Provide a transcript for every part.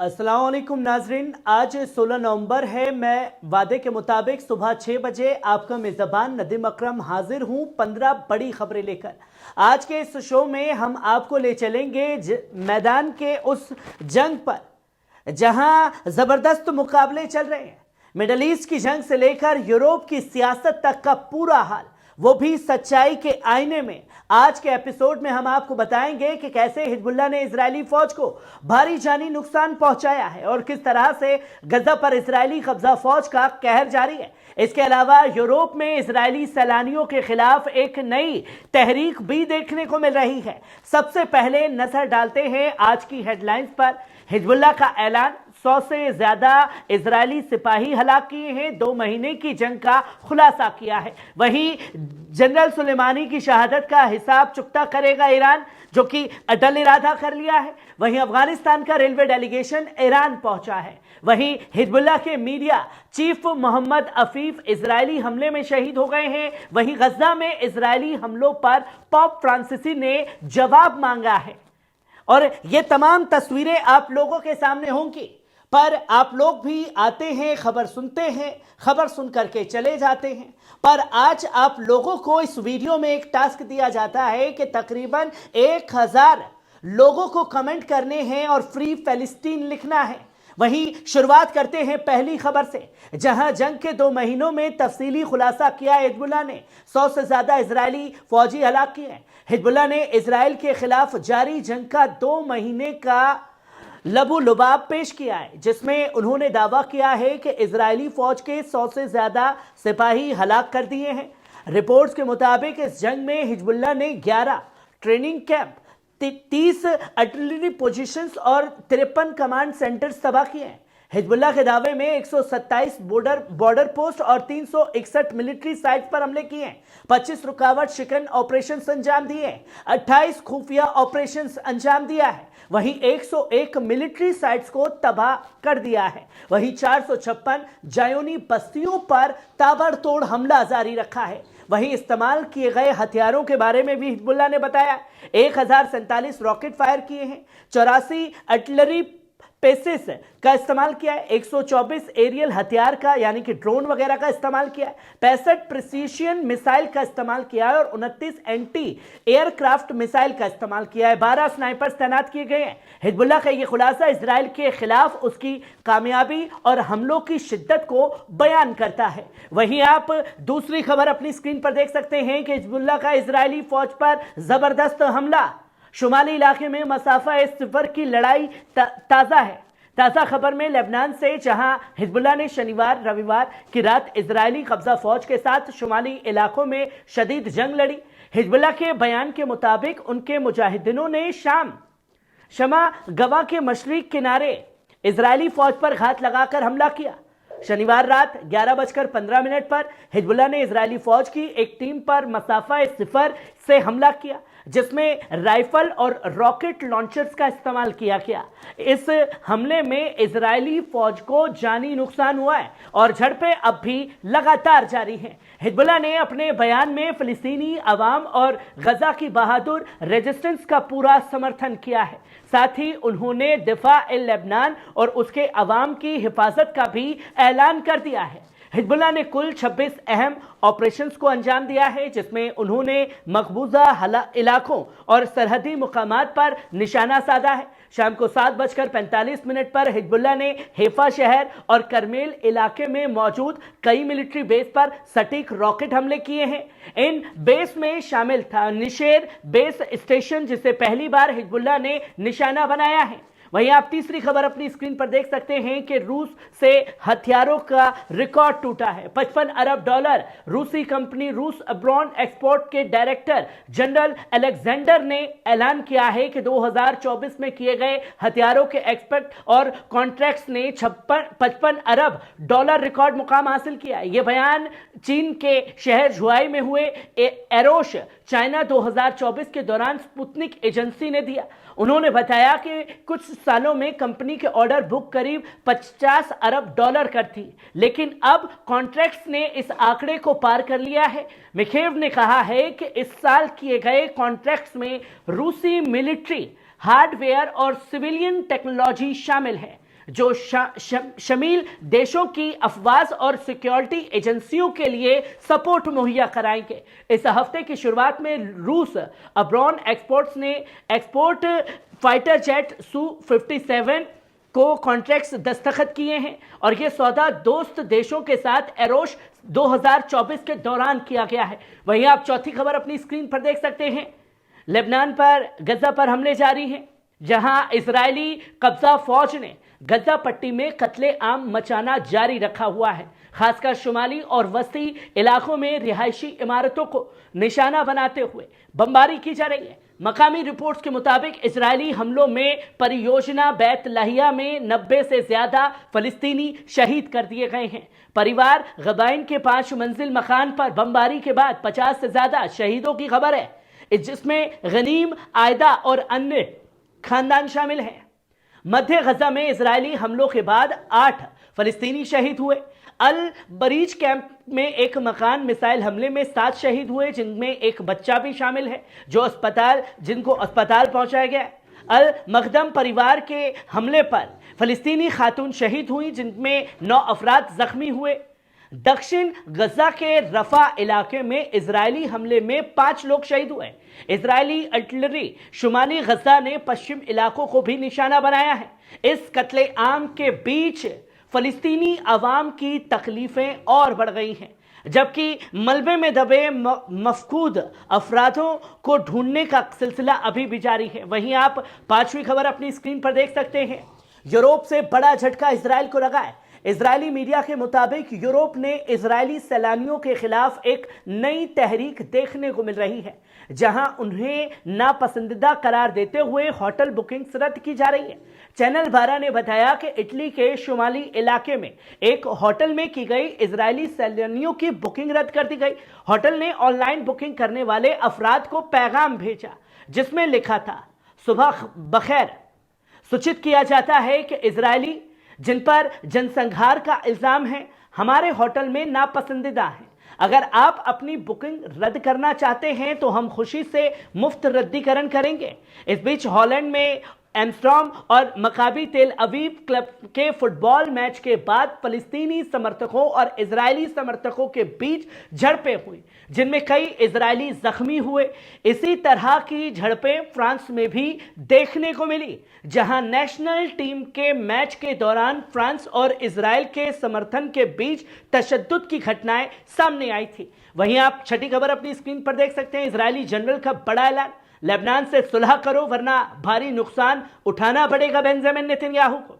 अस्सलाम वालेकुम नाजरीन, आज 16 नवंबर है। मैं वादे के मुताबिक सुबह 6 बजे आपका मेज़बान नदीम अकरम हाजिर हूं 15 बड़ी खबरें लेकर। आज के इस शो में हम आपको ले चलेंगे मैदान के उस जंग पर जहां ज़बरदस्त मुकाबले चल रहे हैं। मिडल ईस्ट की जंग से लेकर यूरोप की सियासत तक का पूरा हाल, वो भी सच्चाई के आईने में। आज के एपिसोड में हम आपको बताएंगे कि कैसे हिजबुल्लाह ने इजरायली फौज को भारी जानी नुकसान पहुंचाया है और किस तरह से गजा पर इजरायली कब्जा फौज का कहर जारी है। इसके अलावा यूरोप में इजरायली सैलानियों के खिलाफ एक नई तहरीक भी देखने को मिल रही है। सबसे पहले नजर डालते हैं आज की हेडलाइंस पर। हिजबुल्लाह का ऐलान, 100 से ज्यादा इजरायली सिपाही हलाक किए हैं, 2 महीने की जंग का खुलासा किया है। वहीं जनरल सुलेमानी की शहादत का हिसाब चुकता करेगा ईरान, जो कि अटल इरादा कर लिया है। वहीं अफगानिस्तान का रेलवे डेलीगेशन ईरान पहुंचा है। वहीं हिजबुल्लाह के media chief Mohammad Afif Israeli हमले में शहीद हो गए हैं। वहीं गजा में इजरायली हमलों पर पोप फ्रांसिसी ने जवाब मांगा है और ये तमाम तस्वीरें आप लोगों के सामने होंगी। पर आप लोग भी आते हैं, खबर सुनते हैं, खबर सुन करके चले जाते हैं। पर आज आप लोगों को इस वीडियो में एक टास्क दिया जाता है कि तकरीबन 1000 लोगों को कमेंट करने हैं और फ्री फलस्तीन लिखना है। वहीं शुरुआत करते हैं पहली खबर से, जहां जंग के 2 महीनों में तफसीली खुलासा किया। हिजबुल्लाह ने 100 से ज्यादा इजरायली फौजी हलाक किए हैं। हिजबुल्लाह ने इजराइल के खिलाफ जारी जंग का 2 महीने का लबू लुबाब पेश किया है, जिसमें उन्होंने दावा किया है कि इजरायली फौज के 100 से ज्यादा सिपाही हलाक कर दिए हैं। रिपोर्ट्स के मुताबिक इस जंग में हिजबुल्लाह ने 11 ट्रेनिंग कैंप, 30 आर्टिलरी पोजीशंस और 53 कमांड सेंटर्स तबाह किए हैं। हिजबुल्लाह के दावे में 127 बॉर्डर पोस्ट और 361 मिलिट्री साइट्स पर हमले किए हैं, 25 रुकावट शिकन ऑपरेशन अंजाम दिए हैं, 28 खुफिया ऑपरेशन अंजाम दिया है। वहीं 101 मिलिट्री साइट्स को तबाह कर दिया है। वहीं 456 जायोनी बस्तियों पर ताबड़तोड़ हमला जारी रखा है। वहीं इस्तेमाल किए गए हथियारों के बारे में भी हिजबुल्लाह ने बताया 1047 रॉकेट फायर किए हैं, 84 आर्टिलरी पेसेस का इस्तेमाल किया है, 124 एरियल हथियार का यानी कि ड्रोन वगैरह का इस्तेमाल किया है, 65 प्रिसीशन मिसाइल का इस्तेमाल किया है और 29 एंटी एयरक्राफ्ट मिसाइल का इस्तेमाल किया है, 12 स्नाइपर्स तैनात किए गए हैं। हिजबुल्लाह का यह खुलासा इजराइल के खिलाफ उसकी कामयाबी और हमलों की शिद्दत को बयान करता है। वहीं आप दूसरी खबर अपनी स्क्रीन पर देख सकते हैं कि हिजबुल्लाह का इजरायली फौज पर जबरदस्त हमला। शुमाली इलाके में मसाफा सिफर की लड़ाई ताज़ा है। ताज़ा खबर में लेबनान से, जहां हिजबुल्लाह ने शनिवार रविवार की रात इजरायली कब्जा फौज के साथ शुमाली इलाकों में शदीद जंग लड़ी। हिजबुल्लाह के बयान के मुताबिक उनके मुजाहिदीनों ने शमा गवा के मशरिक किनारे इजरायली फौज पर घात लगाकर हमला किया। शनिवार रात 11:15 पर हिजबुल्लाह ने इजरायली फौज की एक टीम पर मसाफा सिफर से हमला किया, जिसमें राइफल और रॉकेट लॉन्चर्स का इस्तेमाल किया गया। इस हमले में इजरायली फौज को जानी नुकसान हुआ है और झड़पें अब भी लगातार जारी हैं। हिजबुल्लाह ने अपने बयान में फिलिस्तीनी अवाम और गजा की बहादुर रेजिस्टेंस का पूरा समर्थन किया है। साथ ही उन्होंने दिफा-ए-लेबनान और उसके अवाम की हिफाजत का भी ऐलान कर दिया है। हिजबुल्लाह ने कुल 26 अहम ऑपरेशंस को अंजाम दिया है, जिसमें उन्होंने मकबूजा इलाकों और सरहदी मुकामात पर निशाना साधा है। शाम को 7:45 पर हिजबुल्लाह ने हेफा शहर और करमेल इलाके में मौजूद कई मिलिट्री बेस पर सटीक रॉकेट हमले किए हैं। इन बेस में शामिल था निशेर बेस स्टेशन, जिसे पहली बार हिजबुल्लाह ने निशाना बनाया है। वहीं आप तीसरी खबर अपनी स्क्रीन पर देख सकते हैं कि रूस से हथियारों का रिकॉर्ड टूटा है। $55 अरब रूसी कंपनी रूस अब्रॉड एक्सपोर्ट के डायरेक्टर जनरल अलेक्जेंडर ने ऐलान किया है कि 2024 में किए गए हथियारों के एक्सपोर्ट और कॉन्ट्रैक्ट्स ने $55 अरब रिकॉर्ड मुकाम हासिल किया है। यह बयान चीन के शहर झुआई में हुए एरोश चाइना 2024 के दौरान स्पुतनिक एजेंसी ने दिया। उन्होंने बताया कि कुछ सालों में कंपनी के ऑर्डर बुक करीब $50 अरब कर थी, लेकिन अब कॉन्ट्रैक्ट्स ने इस आंकड़े को पार कर लिया है। मिखेव ने कहा है कि इस साल किए गए कॉन्ट्रैक्ट्स में रूसी मिलिट्री हार्डवेयर और सिविलियन टेक्नोलॉजी शामिल है। जो शमील देशों की अफवाज और सिक्योरिटी एजेंसियों के लिए सपोर्ट मुहैया कराएंगे। इस हफ्ते की शुरुआत में रूस अब्रॉन एक्सपोर्ट्स ने एक्सपोर्ट फाइटर जेट Su-57 को कॉन्ट्रैक्ट्स दस्तखत किए हैं और यह सौदा दोस्त देशों के साथ एरोश 2024 के दौरान किया गया है। वहीं आप चौथी खबर अपनी स्क्रीन पर देख सकते हैं। लेबनान पर गजा पर हमले जारी हैं, जहां इजरायली कब्जा फौज ने गजा पट्टी में कत्ले आम मचाना जारी रखा हुआ है। खासकर शुमाली और वस्ती इलाकों में रिहायशी इमारतों को निशाना बनाते हुए बमबारी की जा रही है। मकामी रिपोर्ट्स के मुताबिक इजरायली हमलों में परियोजना बैत लाहिया में 90 से ज्यादा फलस्तीनी शहीद कर दिए गए हैं। परिवार गबाइन के 5 मंजिल मकान पर बमबारी के बाद 50 से ज्यादा शहीदों की खबर है, जिसमें गनीम, आयदा और अन्य खानदान शामिल हैं। मध्य गजा में इजरायली हमलों के बाद 8 फलस्तीनी शहीद हुए। अल बरीज कैंप में एक मकान मिसाइल हमले में 7 शहीद हुए, जिनमें एक बच्चा भी शामिल है जिनको अस्पताल पहुंचाया गया। अल मखदम परिवार के हमले पर फलस्तीनी खातून शहीद हुई, जिनमें 9 अफराद जख्मी हुए। दक्षिण गजा के रफा इलाके में इजरायली हमले में 5 लोग शहीद हुए। इजरायली आर्टिलरी शुमाली गजा ने पश्चिम इलाकों को भी निशाना बनाया है। इस कत्ले आम के बीच फलस्तीनी अवाम की तकलीफें और बढ़ गई हैं, जबकि मलबे में दबे मफकूद अफरादों को ढूंढने का सिलसिला अभी भी जारी है। वहीं आप 5वीं खबर अपनी स्क्रीन पर देख सकते हैं। यूरोप से बड़ा झटका इजरायल को लगा है। इजरायली मीडिया के मुताबिक यूरोप ने इजरायली सैलानियों के खिलाफ एक नई तहरीक देखने को मिल रही है, जहां उन्हें नापसंदीदा करार देते हुए होटल बुकिंग्स रद्द की जा रही है। चैनल 12 ने बताया कि इटली के शुमाली इलाके में एक होटल में की गई इजरायली सैलानियों की बुकिंग रद्द कर दी गई। होटल ने ऑनलाइन बुकिंग करने वाले अफराद को पैगाम भेजा, जिसमें लिखा था, सुबह बखैर। सूचित किया जाता है कि इजरायली जिन पर जनसंहार का इल्जाम है हमारे होटल में नापसंदीदा है। अगर आप अपनी बुकिंग रद्द करना चाहते हैं तो हम खुशी से मुफ्त रद्दीकरण करेंगे। इस बीच हॉलैंड में एम्स्टर्डम और मकाबी तेल अवीव क्लब के फुटबॉल मैच के बाद फलस्तीनी समर्थकों और इजरायली समर्थकों के बीच झड़पें हुई, जिनमें कई इजरायली जख्मी हुए। इसी तरह की झड़पें फ्रांस में भी देखने को मिली, जहां नेशनल टीम के मैच के दौरान फ्रांस और इजरायल के समर्थन के बीच तशद्दुद की घटनाएं सामने आई थी। वहीं आप छठी खबर अपनी स्क्रीन पर देख सकते हैं। इजरायली जनरल का बड़ा ऐलान, लेबनान से सुलह करो वरना भारी नुकसान उठाना पड़ेगा बेंजामिन नेतन्याहू को।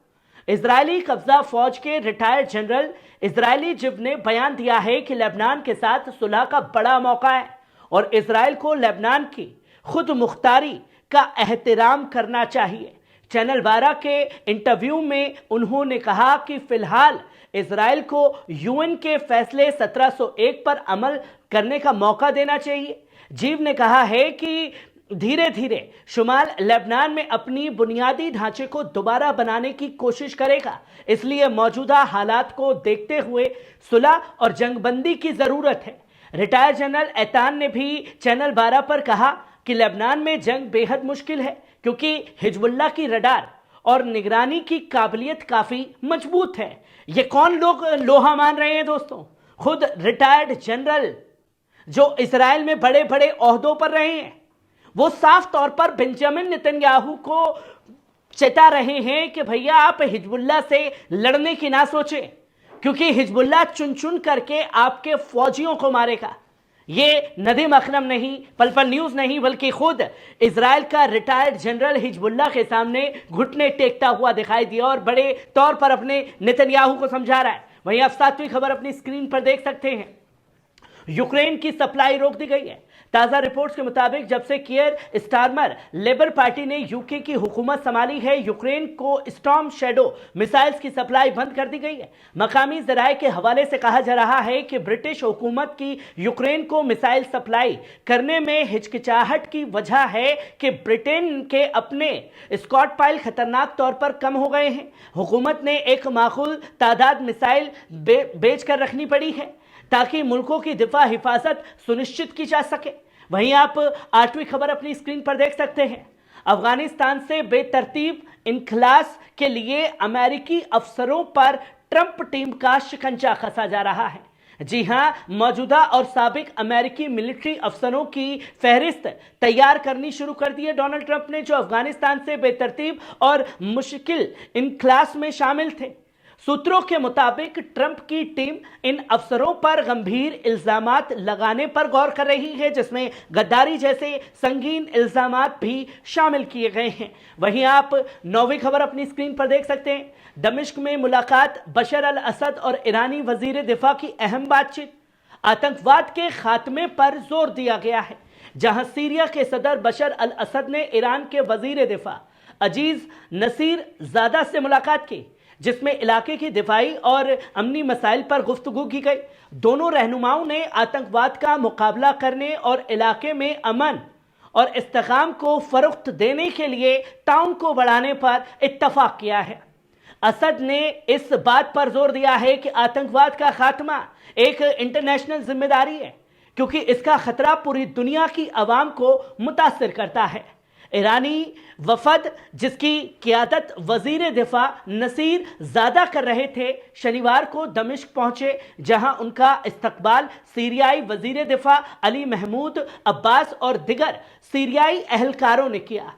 इजरायली कब्जा फौज के रिटायर्ड जनरल इजरायली जिब ने बयान दिया है कि लेबनान के साथ सुलह का बड़ा मौका है और इजरायल को लेबनान की खुद मुख्तारी का एहतराम करना चाहिए। चैनल 12 के इंटरव्यू में उन्होंने कहा कि फिलहाल इजरायल को यूएन के फैसले 1701 पर अमल करने का मौका देना चाहिए। जीव ने कहा है कि धीरे धीरे शुमाल लेबनान में अपनी बुनियादी ढांचे को दोबारा बनाने की कोशिश करेगा, इसलिए मौजूदा हालात को देखते हुए सुलह और जंगबंदी की जरूरत है। रिटायर्ड जनरल ऐतान ने भी चैनल 12 पर कहा कि लेबनान में जंग बेहद मुश्किल है, क्योंकि हिजबुल्लाह की रडार और निगरानी की काबिलियत काफी मजबूत है। ये कौन लोग लोहा मान रहे हैं दोस्तों? खुद रिटायर्ड जनरल जो इसराइल में बड़े बड़े ओहदों पर रहे हैं, वो साफ तौर पर बेंजामिन नेतन्याहू को चेता रहे हैं कि भैया आप हिजबुल्लाह से लड़ने की ना सोचें, क्योंकि हिजबुल्लाह चुन चुन करके आपके फौजियों को मारेगा। ये नदीम अकरम नहीं, पल न्यूज नहीं, बल्कि खुद इजराइल का रिटायर्ड जनरल हिजबुल्लाह के सामने घुटने टेकता हुआ दिखाई दिया और बड़े तौर पर अपने नेतन्याहू को समझा रहा है। वहीं आप 7वीं खबर अपनी स्क्रीन पर देख सकते हैं। यूक्रेन की सप्लाई रोक दी गई है। ताजा रिपोर्ट्स के मुताबिक जब से कियर स्टारमर लेबर पार्टी ने यूके की हुकूमत संभाली है, यूक्रेन को स्टॉर्म शैडो मिसाइल्स की सप्लाई बंद कर दी गई है। मकामी जराये के हवाले से कहा जा रहा है कि ब्रिटिश हुकूमत की यूक्रेन को मिसाइल सप्लाई करने में हिचकिचाहट की वजह है कि ब्रिटेन के अपने स्कॉट पाइल खतरनाक तौर पर कम हो गए हैं। हुकूमत ने एक माकूल तादाद मिसाइल बेच कर रखनी पड़ी है ताकि मुल्कों की दिफा हिफाजत सुनिश्चित की जा सके। वहीं आप 8वीं खबर अपनी स्क्रीन पर देख सकते हैं। अफगानिस्तान से बेतरतीब इनखलास के लिए अमेरिकी अफसरों पर ट्रंप टीम का शिकंजा कसा जा रहा है। जी हां, मौजूदा और साबिक अमेरिकी मिलिट्री अफसरों की फहरिस्त तैयार करनी शुरू कर दी है डोनाल्ड ट्रंप ने, जो अफगानिस्तान से बेतरतीब और मुश्किल इनखलास में शामिल थे। सूत्रों के मुताबिक ट्रंप की टीम इन अफसरों पर गंभीर इल्जामात लगाने पर गौर कर रही है, जिसमें गद्दारी जैसे संगीन इल्जामात भी शामिल किए गए हैं। वहीं आप 9वीं खबर अपनी स्क्रीन पर देख सकते हैं। दमिश्क में मुलाकात, बशर अल असद और ईरानी वजीर दिफा की अहम बातचीत। आतंकवाद के खात्मे पर जोर दिया गया है, जहां सीरिया के सदर बशर अल असद ने ईरान के वजीर दिफा अजीज नसीर ज़ादा से मुलाकात की, जिसमें इलाके की दिफाई और अमनी मसाइल पर गुफ्तगू की गई। दोनों रहनुमाओं ने आतंकवाद का मुकाबला करने और इलाके में अमन और इस्तेकाम को फरोख्त देने के लिए ताउन को बढ़ाने पर इत्तफाक किया है। असद ने इस बात पर जोर दिया है कि आतंकवाद का खात्मा एक इंटरनेशनल जिम्मेदारी है, क्योंकि इसका खतरा पूरी दुनिया की आवाम को मुतासिर करता है। ईरानी वफद, जिसकी क़ियादत वजीर दिफा नसीर ज़ादा कर रहे थे, शनिवार को दमिश्क पहुंचे, जहां उनका इस्तकबाल सीरियाई वजीर दिफा अली महमूद अब्बास और दिगर सीरियाई अहलकारों ने किया।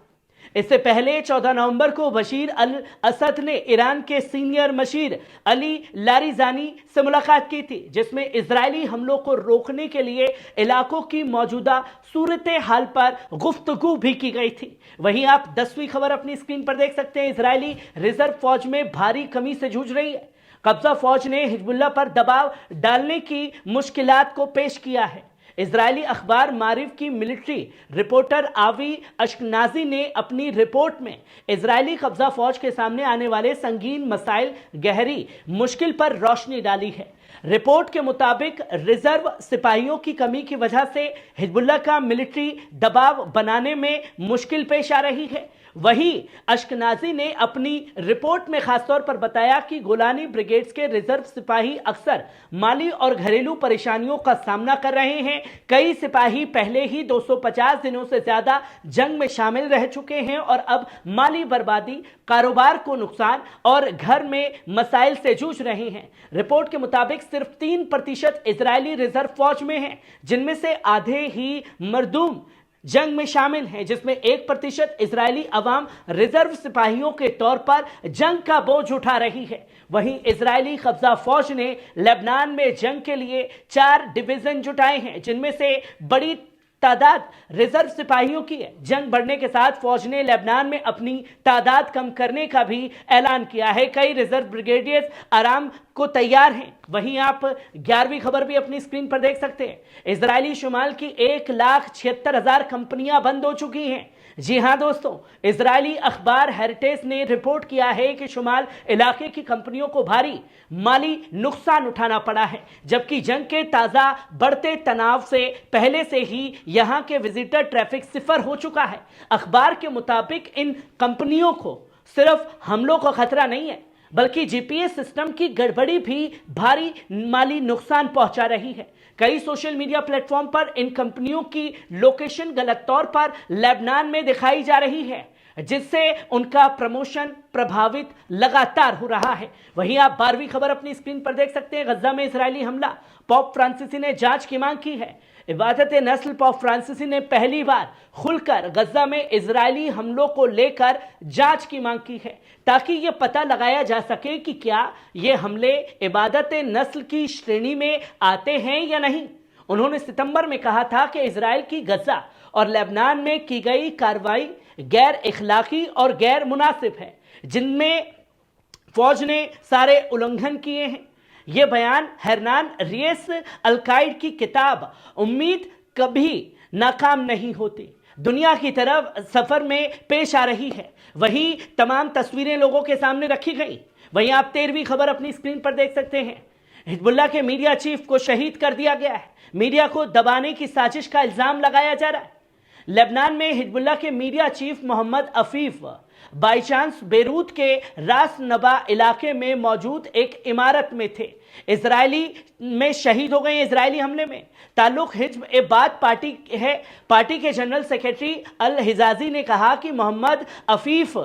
इससे पहले 14 नवंबर को बशीर अल असद ने ईरान के सीनियर मशीर अली लारिजानी से मुलाकात की थी, जिसमें इजरायली हमलों को रोकने के लिए इलाकों की मौजूदा सूरत हाल पर गुफ्तगू भी की गई थी। वहीं आप 10वीं खबर अपनी स्क्रीन पर देख सकते हैं। इजरायली रिजर्व फौज में भारी कमी से जूझ रही है। कब्जा फौज ने हिजबुल्लाह पर दबाव डालने की मुश्किलात को पेश किया है। इजरायली अखबार मारिफ की मिलिट्री रिपोर्टर आवी अश्कनाजी ने अपनी रिपोर्ट में इजरायली कब्जा फौज के सामने आने वाले संगीन मसाइल, गहरी मुश्किल पर रोशनी डाली है। रिपोर्ट के मुताबिक रिजर्व सिपाहियों की कमी की वजह से हिजबुल्लाह का मिलिट्री दबाव बनाने में मुश्किल पेश आ रही है। वहीं अश्कनाजी ने अपनी रिपोर्ट में खासतौर पर बताया कि गोलानी ब्रिगेड्स के रिजर्व सिपाही अक्सर माली और घरेलू परेशानियों का सामना कर रहे हैं। कई सिपाही पहले ही 250 दिनों से ज्यादा जंग में शामिल रह चुके हैं और अब माली बर्बादी, कारोबार को नुकसान और घर में मसाइल से जूझ रहे हैं। रिपोर्ट के मुताबिक सिर्फ 3% इजरायली रिजर्व फौज में हैं, जिनमें से आधे ही मरदूम जंग में शामिल हैं, जिसमें 1% इजरायली अवाम रिजर्व सिपाहियों के तौर पर जंग का बोझ उठा रही है। वहीं इजरायली कब्जा फौज ने लेबनान में जंग के लिए 4 डिवीजन जुटाए हैं, जिनमें से बड़ी तादाद रिजर्व सिपाहियों की है। जंग बढ़ने के साथ फौज ने लेबनान में अपनी तादाद कम करने का भी ऐलान किया है। कई रिजर्व ब्रिगेडियर्स आराम को तैयार हैं। वहीं आप 11वीं खबर भी अपनी स्क्रीन पर देख सकते हैं। इजरायली शुमाल की 1,76,000 कंपनियां बंद हो चुकी हैं। जी हां दोस्तों, इजरायली अखबार हेरिटेज ने रिपोर्ट किया है कि शुमाल इलाके की कंपनियों को भारी माली नुकसान उठाना पड़ा है, जबकि जंग के ताजा बढ़ते तनाव से पहले से ही यहां के विजिटर ट्रैफिक सिफर हो चुका है। अखबार के मुताबिक इन कंपनियों को सिर्फ हमलों का खतरा नहीं है, बल्कि जीपीएस सिस्टम की गड़बड़ी भी भारी माली नुकसान पहुंचा रही है। कई सोशल मीडिया प्लेटफॉर्म पर इन कंपनियों की लोकेशन गलत तौर पर लेबनान में दिखाई जा रही है, जिससे उनका प्रमोशन प्रभावित लगातार हो रहा है। वहीं आप 12वीं खबर अपनी स्क्रीन पर देख सकते हैं। गजा में इजरायली हमला, पोप फ्रांसिसी ने जांच की मांग की है। इबादत नस्ल पोप फ्रांसिसी ने पहली बार खुलकर गजा में इजरायली हमलों को लेकर जांच की मांग की है, ताकि यह पता लगाया जा सके कि क्या ये हमले इबादत नस्ल की श्रेणी में आते हैं या नहीं। उन्होंने सितंबर में कहा था कि इजराइल की गजा और लेबनान में की गई कार्रवाई गैर इखलाकी और गैर मुनासिब है, जिनमें फौज ने सारे उल्लंघन किए हैं। यह बयान हरनान रियस अलकाइड की किताब उम्मीद कभी नाकाम नहीं होती दुनिया की तरफ सफर में पेश आ रही है। वहीं तमाम तस्वीरें लोगों के सामने रखी गई। वहीं आप 13वीं खबर अपनी स्क्रीन पर देख सकते हैं। हिजबुल्लाह के मीडिया चीफ को शहीद कर दिया गया है। मीडिया को दबाने की साजिश का इल्जाम लगाया जा रहा है। लेबनान में हिजबुल्लाह के media chief Mohammad Afif by chance Beirut के रास नबा इलाके में मौजूद एक इमारत में थे। इजरायली में शहीद हो गए इजरायली हमले में। ताल्लुक हिज्ब ए बात पार्टी है। पार्टी के जनरल सेक्रेटरी अल हिजाजी ने कहा कि मोहम्मद अफीफ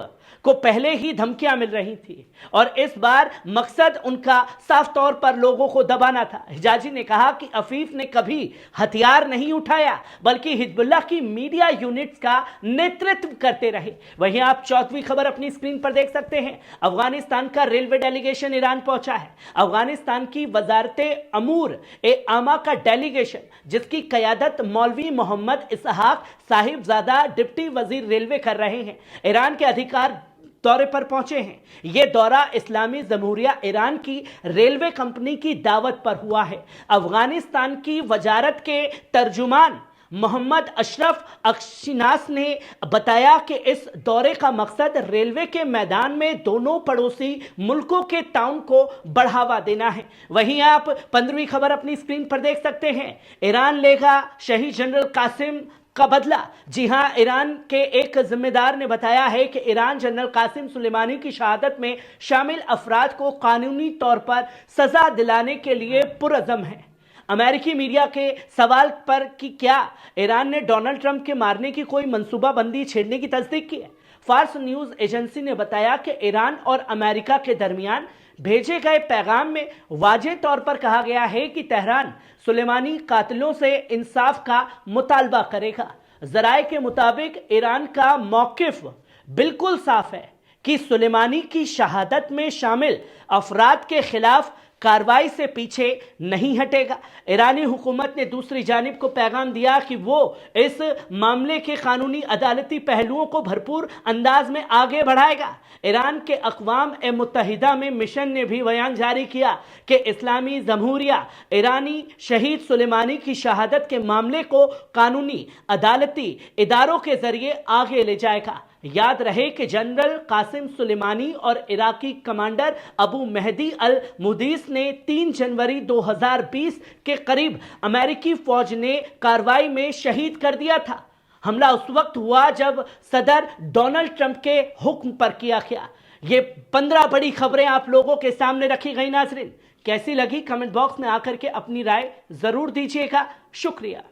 को पहले ही धमकियां मिल रही थी और इस बार मकसद उनका साफ तौर पर लोगों को दबाना था। हिजाजी ने कहा कि अफीफ ने कभी हथियार नहीं उठाया बल्कि हिजबुल्लाह की मीडिया यूनिट्स का नेतृत्व करते रहे। वहीं आप चौथी खबर अपनी स्क्रीन पर देख सकते हैं। अफगानिस्तान का रेलवे डेलीगेशन ईरान पहुंचा है। अफगानिस्तान की वजारते अमूर ए आमा का डेलीगेशन, जिसकी क़यादत मौलवी मोहम्मद इसहाक साहिबजादा डिप्टी वजीर रेलवे कर रहे हैं, ईरान के अधिकार दौरे पर पहुंचे हैं। यह दौरा इस्लामी जमहूरिया ईरान की रेलवे कंपनी की दावत पर हुआ है। अफगानिस्तान की वजारत के तर्जुमान मोहम्मद अशरफ अक्शिनास ने बताया कि इस दौरे का मकसद रेलवे के मैदान में दोनों पड़ोसी मुल्कों के ताउन को बढ़ावा देना है। वहीं आप 15वीं खबर अपनी स्क्रीन पर देख सकते हैं। ईरान लेगा शहीद जनरल कासिम का बदला। जी हां, ईरान के एक जिम्मेदार ने बताया है कि ईरान जनरल कासिम सुलेमानी की शहादत में शामिल अफराद को कानूनी तौर पर सजा दिलाने के लिए पुरअज़म है। अमेरिकी मीडिया के सवाल पर कि क्या ईरान ने डोनाल्ड ट्रंप के मारने की कोई मंसूबाबंदी छेड़ने की तस्दीक की है, फार्स न्यूज एजेंसी ने बताया कि ईरान और अमेरिका के दरमियान भेजे गए पैगाम में वाज़ेह तौर पर कहा गया है कि तेहरान सुलेमानी कातिलों से इंसाफ का मुतालबा करेगा। ज़राए के मुताबिक ईरान का मौक़िफ़ बिल्कुल साफ है कि सुलेमानी की शहादत में शामिल अफराद के खिलाफ कार्रवाई से पीछे नहीं हटेगा। ईरानी हुकूमत ने दूसरी जानिब को पैगाम दिया कि वो इस मामले के कानूनी अदालती पहलुओं को भरपूर अंदाज में आगे बढ़ाएगा। ईरान के अक़वाम मुत्तहिदा में मिशन ने भी बयान जारी किया कि इस्लामी जमहूरिया ईरानी शहीद सुलेमानी की शहादत के मामले को कानूनी अदालती इदारों के जरिए आगे ले जाएगा। याद रहे कि जनरल कासिम सुलेमानी और इराकी कमांडर अबू मेहदी अल मुदीस ने 3 जनवरी 2020 के करीब अमेरिकी फौज ने कार्रवाई में शहीद कर दिया था। हमला उस वक्त हुआ जब सदर डोनाल्ड ट्रंप के हुक्म पर किया गया। ये 15 बड़ी खबरें आप लोगों के सामने रखी गई। नाज़रीन, कैसी लगी कमेंट बॉक्स में आकर के अपनी राय जरूर दीजिएगा। शुक्रिया।